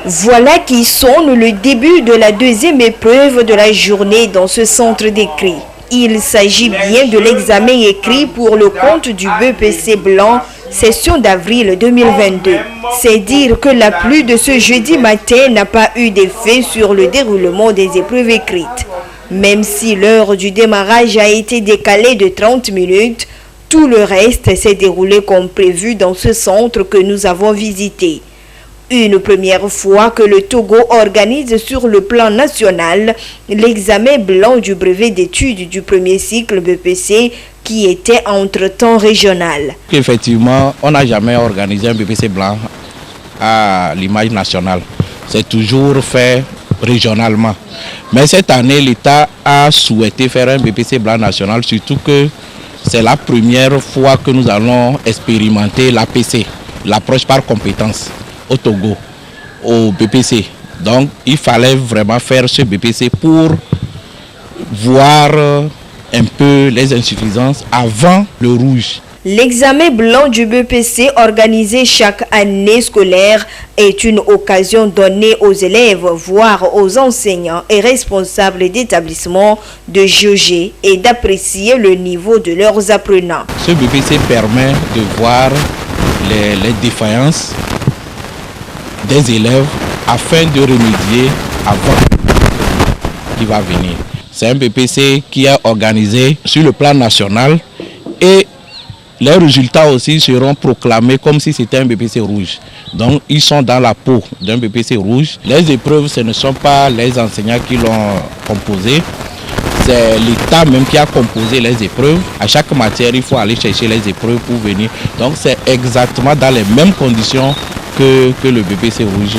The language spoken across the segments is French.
Voilà qui sonne le début de la deuxième épreuve de la journée dans ce centre d'écrit. Il s'agit bien de l'examen écrit pour le compte du BEPC blanc, session d'avril 2022. C'est dire que la pluie de ce jeudi matin n'a pas eu d'effet sur le déroulement des épreuves écrites. Même si l'heure du démarrage a été décalée de 30 minutes, tout le reste s'est déroulé comme prévu dans ce centre que nous avons visité. Une première fois que le Togo organise sur le plan national l'examen blanc du brevet d'études du premier cycle BPC qui était entre-temps régional. Effectivement, on n'a jamais organisé un BPC blanc à l'image nationale. C'est toujours fait régionalement. Mais cette année, l'État a souhaité faire un BPC blanc national, surtout que c'est la première fois que nous allons expérimenter l'APC, l'approche par compétence, au Togo, au BPC. Donc il fallait vraiment faire ce BPC pour voir un peu les insuffisances avant le rouge. L'examen blanc du BPC organisé chaque année scolaire est une occasion donnée aux élèves, voire aux enseignants et responsables d'établissements de jauger et d'apprécier le niveau de leurs apprenants. Ce BPC permet de voir les défaillances des élèves afin de remédier avant qui va venir. C'est un BPC qui est organisé sur le plan national et les résultats aussi seront proclamés comme si c'était un BPC rouge. Donc ils sont dans la peau d'un BPC rouge. Les épreuves, ce ne sont pas les enseignants qui l'ont composé. C'est l'État même qui a composé les épreuves. À chaque matière, il faut aller chercher les épreuves pour venir. Donc c'est exactement dans les mêmes conditions que le BPC rouge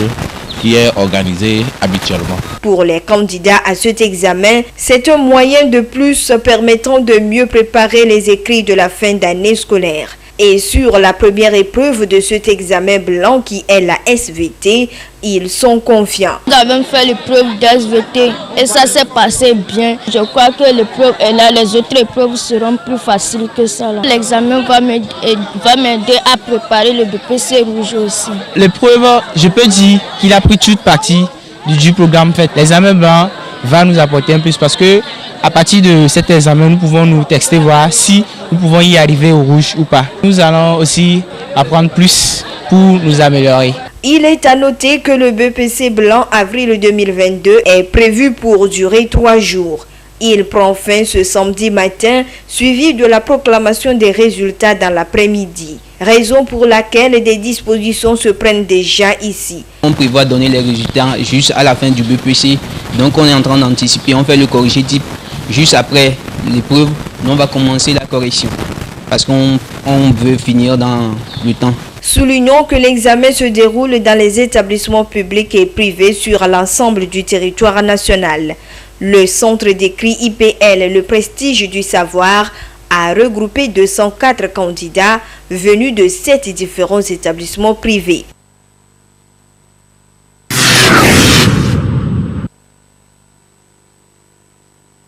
qui est organisé habituellement. Pour les candidats à cet examen, c'est un moyen de plus permettant de mieux préparer les écrits de la fin d'année scolaire. Et sur la première épreuve de cet examen blanc qui est la SVT, ils sont confiants. Nous avons fait l'épreuve d'SVT et ça s'est passé bien. Je crois que l'épreuve est là, les autres épreuves seront plus faciles que ça. L'examen va m'aider à préparer le BPC rouge aussi. L'épreuve, je peux dire qu'il a pris toute partie du programme fait. L'examen blanc va nous apporter un plus parce que à partir de cet examen, nous pouvons nous tester, voir si nous pouvons y arriver au rouge ou pas. Nous allons aussi apprendre plus pour nous améliorer. Il est à noter que le BPC blanc avril 2022 est prévu pour durer 3 jours. Il prend fin ce samedi matin, suivi de la proclamation des résultats dans l'après-midi. Raison pour laquelle des dispositions se prennent déjà ici. On prévoit donner les résultats juste à la fin du BPC. Donc on est en train d'anticiper, on fait le corrigé type. Juste après l'épreuve, on va commencer la correction. Parce qu'on veut finir dans le temps. Soulignons que l'examen se déroule dans les établissements publics et privés sur l'ensemble du territoire national. Le centre d'écrit IPL, le prestige du savoir, a regroupé 204 candidats venus de 7 différents établissements privés.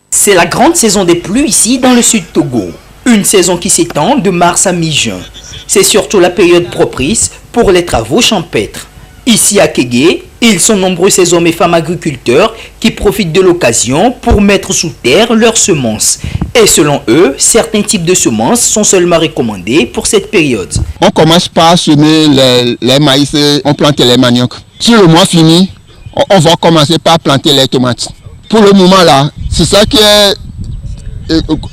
C'est la grande saison des pluies ici dans le sud Togo. Une saison qui s'étend de mars à mi-juin. C'est surtout la période propice pour les travaux champêtres. Ici à Kégué, ils sont nombreux ces hommes et femmes agriculteurs qui profitent de l'occasion pour mettre sous terre leurs semences. Et selon eux, certains types de semences sont seulement recommandés pour cette période. On commence par semer les maïs, on plante les maniocs. Si le mois finit, on va commencer par planter les tomates. Pour le moment là, c'est ça qui est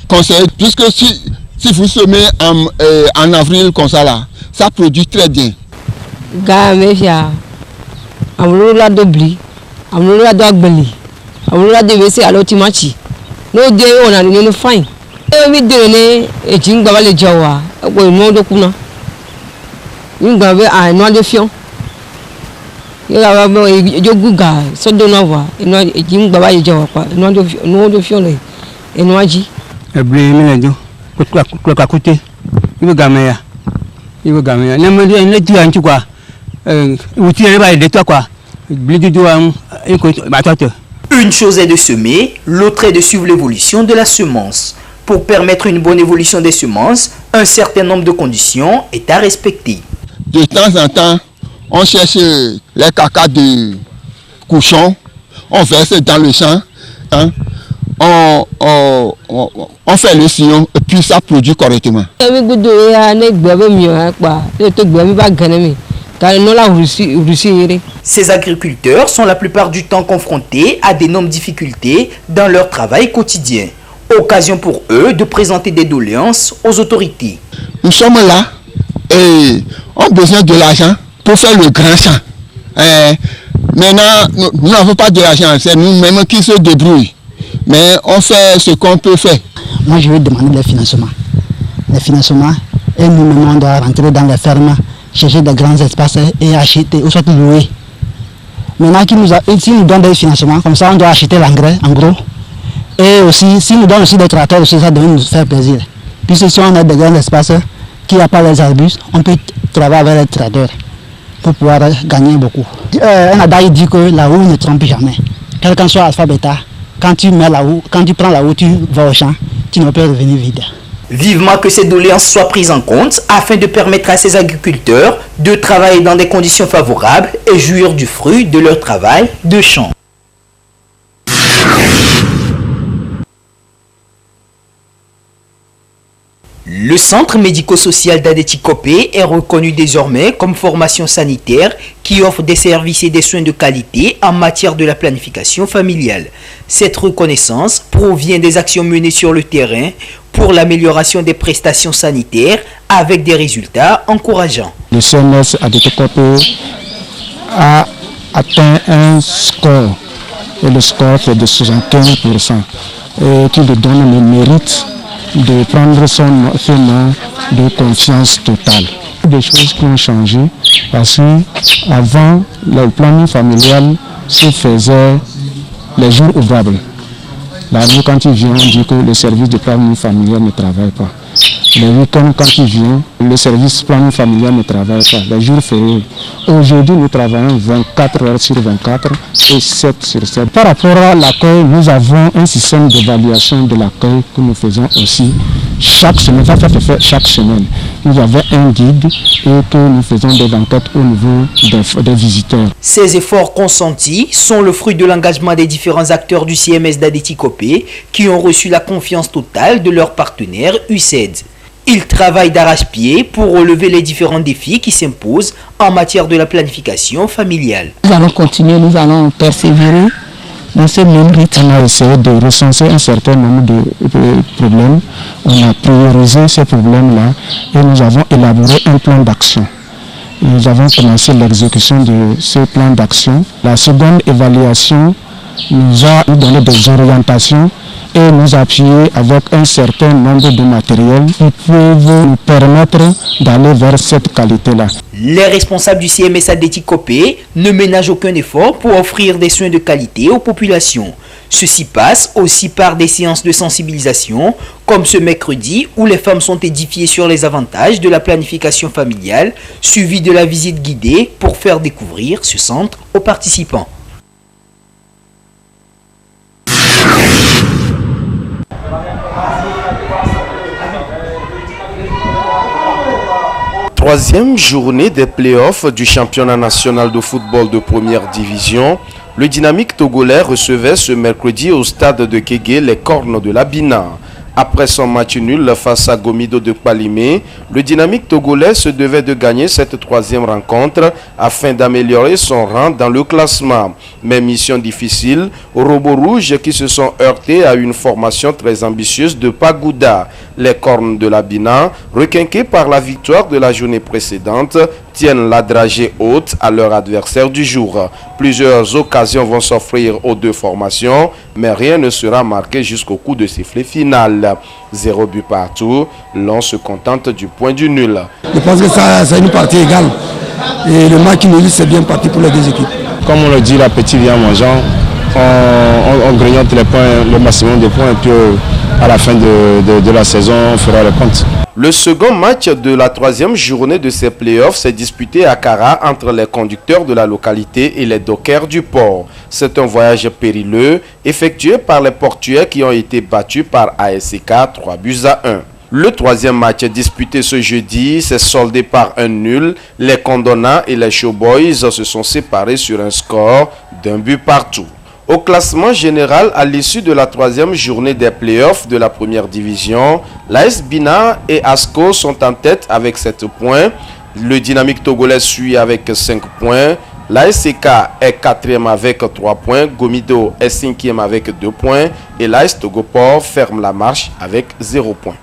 conseillé, puisque si vous semez en avril comme ça là, ça produit très bien. Amulula dobli, amulula dogbeli, amulula devese alotimachi. No de ona ni no fine. Mi de ne ejingba wale jawa, ko imo do kuna. Ngba be a no de fion. Yela ba joguga so do na wa, ino ejingba wale jawa pa, no do fion le. Eno aji. Eble mi lejo, ko kakute. Ibe gameya. Nemo de ne ti anchi kwa. Une chose est de semer, l'autre est de suivre l'évolution de la semence. Pour permettre une bonne évolution des semences, un certain nombre de conditions est à respecter. De temps en temps, on cherche les caca de cochon, on verse dans le champ, hein, on fait le sillon et puis ça produit correctement. Ces agriculteurs sont la plupart du temps confrontés à d'énormes difficultés dans leur travail quotidien. Occasion pour eux de présenter des doléances aux autorités. Nous sommes là et on a besoin de l'argent pour faire le grand champ. Maintenant, nous n'avons pas de l'argent, c'est nous-mêmes qui se débrouillent. Mais on fait ce qu'on peut faire. Moi, je vais demander les financements. Les financements, et nous-mêmes, on doit rentrer dans les fermes, chercher des grands espaces et acheter, ou soit louer. Maintenant, s'ils nous donnent des financements, comme ça, on doit acheter l'engrais, en gros. Et aussi, s'ils nous donnent aussi des tracteurs, aussi, ça devrait nous faire plaisir. Puisque si on a des grands espaces, qu'il n'y a pas les arbustes, on peut travailler avec les tracteurs pour pouvoir gagner beaucoup. Un adage dit que la roue ne trompe jamais. Quel qu'en soit l'alpha bêta, quand tu prends la roue, tu vas au champ, tu ne peux revenir vide. Vivement que ces doléances soient prises en compte afin de permettre à ces agriculteurs de travailler dans des conditions favorables et jouir du fruit de leur travail de champ. Le centre médico-social d'Adéti-Kopé est reconnu désormais comme formation sanitaire qui offre des services et des soins de qualité en matière de la planification familiale. Cette reconnaissance provient des actions menées sur le terrain pour l'amélioration des prestations sanitaires avec des résultats encourageants. Le CMS Adéti-Kopé a atteint un score, et le score est de 75%, et qui lui donne le mérite de prendre son nom de confiance totale. Des choses qui ont changé parce qu'avant, le planning familial se faisait les jours ouvrables. La nuit, quand il vient, on dit que le service de planning familial ne travaille pas. Les week-ends, quand il vient, le service planning familial ne travaille pas. Les jours fériés. Aujourd'hui, nous travaillons 24 heures sur 24 et 7 sur 7. Par rapport à l'accueil, nous avons un système d'évaluation de l'accueil que nous faisons aussi chaque semaine. Ça se fait chaque semaine. Nous avons un guide et que nous faisons des enquêtes au niveau des visiteurs. Ces efforts consentis sont le fruit de l'engagement des différents acteurs du CMS d'Adéti-Kopé qui ont reçu la confiance totale de leur partenaire UCED. Ils travaillent d'arrache-pied pour relever les différents défis qui s'imposent en matière de la planification familiale. Nous allons continuer, nous allons persévérer dans ce même rythme. On a essayé de recenser un certain nombre de problèmes. On a priorisé ces problèmes-là et nous avons élaboré un plan d'action. Nous avons commencé l'exécution de ce plan d'action. La seconde évaluation nous a donné des orientations et nous appuyer avec un certain nombre de matériels qui peuvent nous permettre d'aller vers cette qualité-là. Les responsables du CMS Adéti-Kopé ne ménagent aucun effort pour offrir des soins de qualité aux populations. Ceci passe aussi par des séances de sensibilisation, comme ce mercredi où les femmes sont édifiées sur les avantages de la planification familiale, suivi de la visite guidée pour faire découvrir ce centre aux participants. Troisième journée des playoffs du championnat national de football de première division, le Dynamique togolais recevait ce mercredi au stade de Kégué les Cornes de la Bina. Après son match nul face à Gomido de Palimé, le Dynamique togolais se devait de gagner cette troisième rencontre afin d'améliorer son rang dans le classement. Mais mission difficile aux robots rouges qui se sont heurtés à une formation très ambitieuse de Pagouda. Les Cornes de la Bina, requinqués par la victoire de la journée précédente, tiennent la dragée haute à leur adversaire du jour. Plusieurs occasions vont s'offrir aux deux formations, mais rien ne sera marqué jusqu'au coup de sifflet final. 0 but partout, l'on se contente du point du nul. Je pense que c'est une partie égale. Et le match nul, c'est bien parti pour les deux équipes. Comme on le dit, l'appétit vient mangeant. On grignote les points, le maximum de points, et puis à la fin de la saison, on fera le compte. Le second match de la troisième journée de ces playoffs s'est disputé à Kara entre les conducteurs de la localité et les dockers du port. C'est un voyage périlleux effectué par les portuaires qui ont été battus par ASK 3 buts à 1. Le troisième match disputé ce jeudi s'est soldé par un nul. Les Condona et les Showboys se sont séparés sur un score d'un but partout. Au classement général, à l'issue de la troisième journée des playoffs de la première division, l'AS Bina et ASCO sont en tête avec 7 points. Le Dynamique Togolais suit avec 5 points. L'ASCK est 4e avec 3 points. Gomido est 5e avec 2 points. Et l'AS Togoport ferme la marche avec 0 points.